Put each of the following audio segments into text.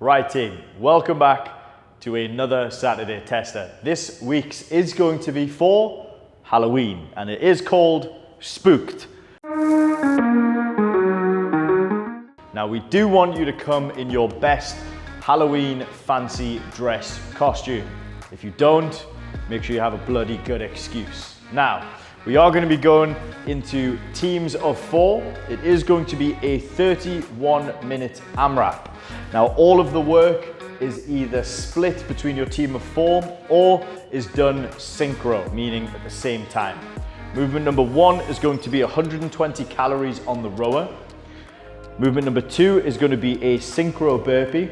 Right team, welcome back to another Saturday tester. This week's is going to be for Halloween and it is called Spooked. Now we do want you to come in your best Halloween fancy dress costume. If you don't, make sure you have a bloody good excuse. Now, we are going to be going into teams of 4. It is going to be a 31-minute AMRAP. Now, all of the work is either split between your team of 4 or is done synchro, meaning at the same time. Movement number 1 is going to be 120 calories on the rower. Movement number 2 is going to be a synchro burpee.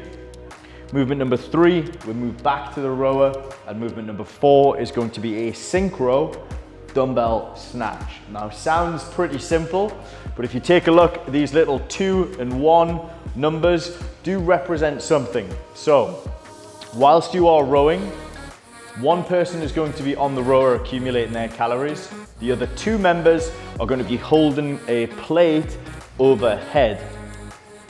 Movement number 3, we move back to the rower, and movement number 4 is going to be a synchro dumbbell snatch. Now, sounds pretty simple, but if you take a look, these little 2 and 1 numbers do represent something. So, whilst you are rowing, one person is going to be on the rower accumulating their calories. The other 2 members are going to be holding a plate overhead,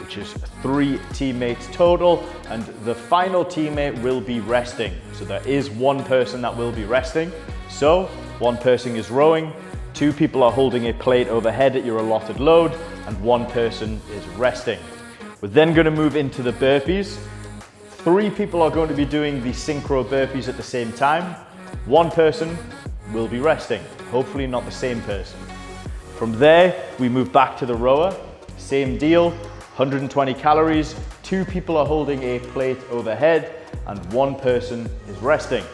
which is 3 teammates total, and the final teammate will be resting. So there is one person that will be resting. So one person is rowing, 2 people are holding a plate overhead at your allotted load, and 1 person is resting. We're then going to move into the burpees. 3 people are going to be doing the synchro burpees at the same time. 1 person will be resting, hopefully not the same person. From there, we move back to the rower. Same deal, 120 calories, 2 people are holding a plate overhead, and 1 person is resting.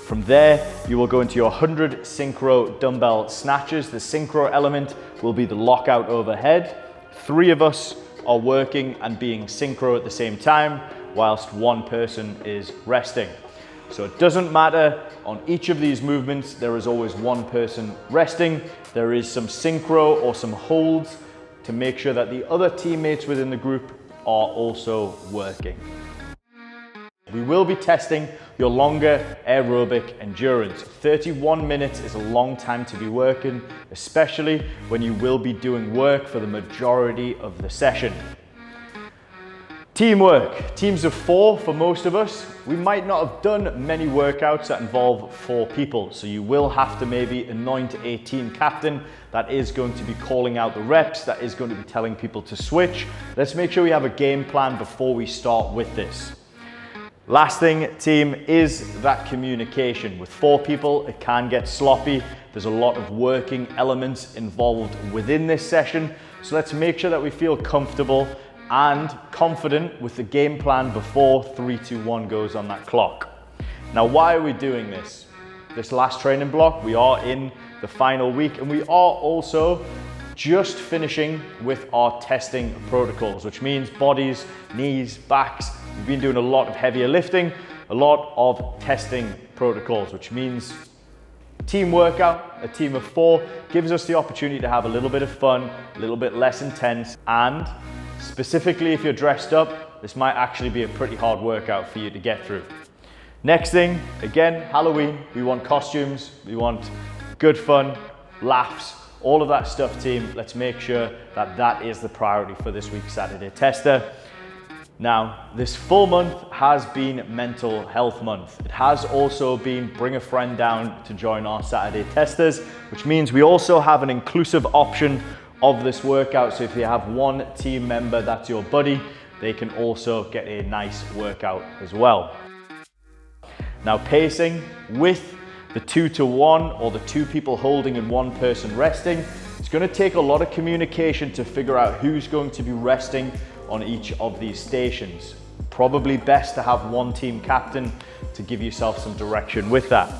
From there, you will go into your 100 synchro dumbbell snatches. The synchro element will be the lockout overhead. 3 of us are working and being synchro at the same time, whilst 1 person is resting. So it doesn't matter, on each of these movements, there is always 1 person resting. There is some synchro or some holds to make sure that the other teammates within the group are also working. We will be testing your longer aerobic endurance. 31 minutes is a long time to be working, especially when you will be doing work for the majority of the session. Teamwork, teams of 4 for most of us. We might not have done many workouts that involve 4 people, so you will have to maybe anoint a team captain that is going to be calling out the reps, that is going to be telling people to switch. Let's make sure we have a game plan before we start with this. Last thing, team, is that communication. With 4 people, it can get sloppy. There's a lot of working elements involved within this session, so let's make sure that we feel comfortable and confident with the game plan before 3, 2, 1 goes on that clock. Now, why are we doing this? This last training block, we are in the final week, and we are also just finishing with our testing protocols, which means bodies, knees, backs. We've been doing a lot of heavier lifting, a lot of testing protocols, which means team workout, a team of 4, gives us the opportunity to have a little bit of fun, a little bit less intense, and specifically if you're dressed up, this might actually be a pretty hard workout for you to get through. Next thing, again, Halloween, we want costumes, we want good fun, laughs, all of that stuff, team. Let's make sure that that is the priority for this week's Saturday tester. Now, this full month has been Mental Health Month. It has also been Bring a Friend Down to join our Saturday testers, which means we also have an inclusive option of this workout. So if you have 1 team member that's your buddy, they can also get a nice workout as well. Now, pacing with the 2 to 1 or the 2 people holding and 1 person resting, it's going to take a lot of communication to figure out who's going to be resting on each of these stations. Probably best to have 1 team captain to give yourself some direction with that.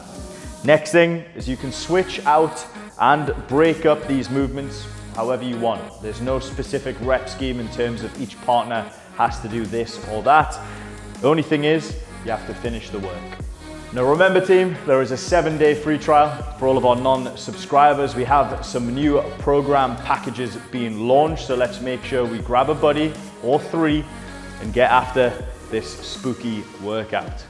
Next thing is you can switch out and break up these movements however you want. There's no specific rep scheme in terms of each partner has to do this or that. The only thing is you have to finish the work. Now remember, team, there is a 7-day free trial for all of our non-subscribers. We have some new program packages being launched, so let's make sure we grab a buddy or 3 and get after this spooky workout.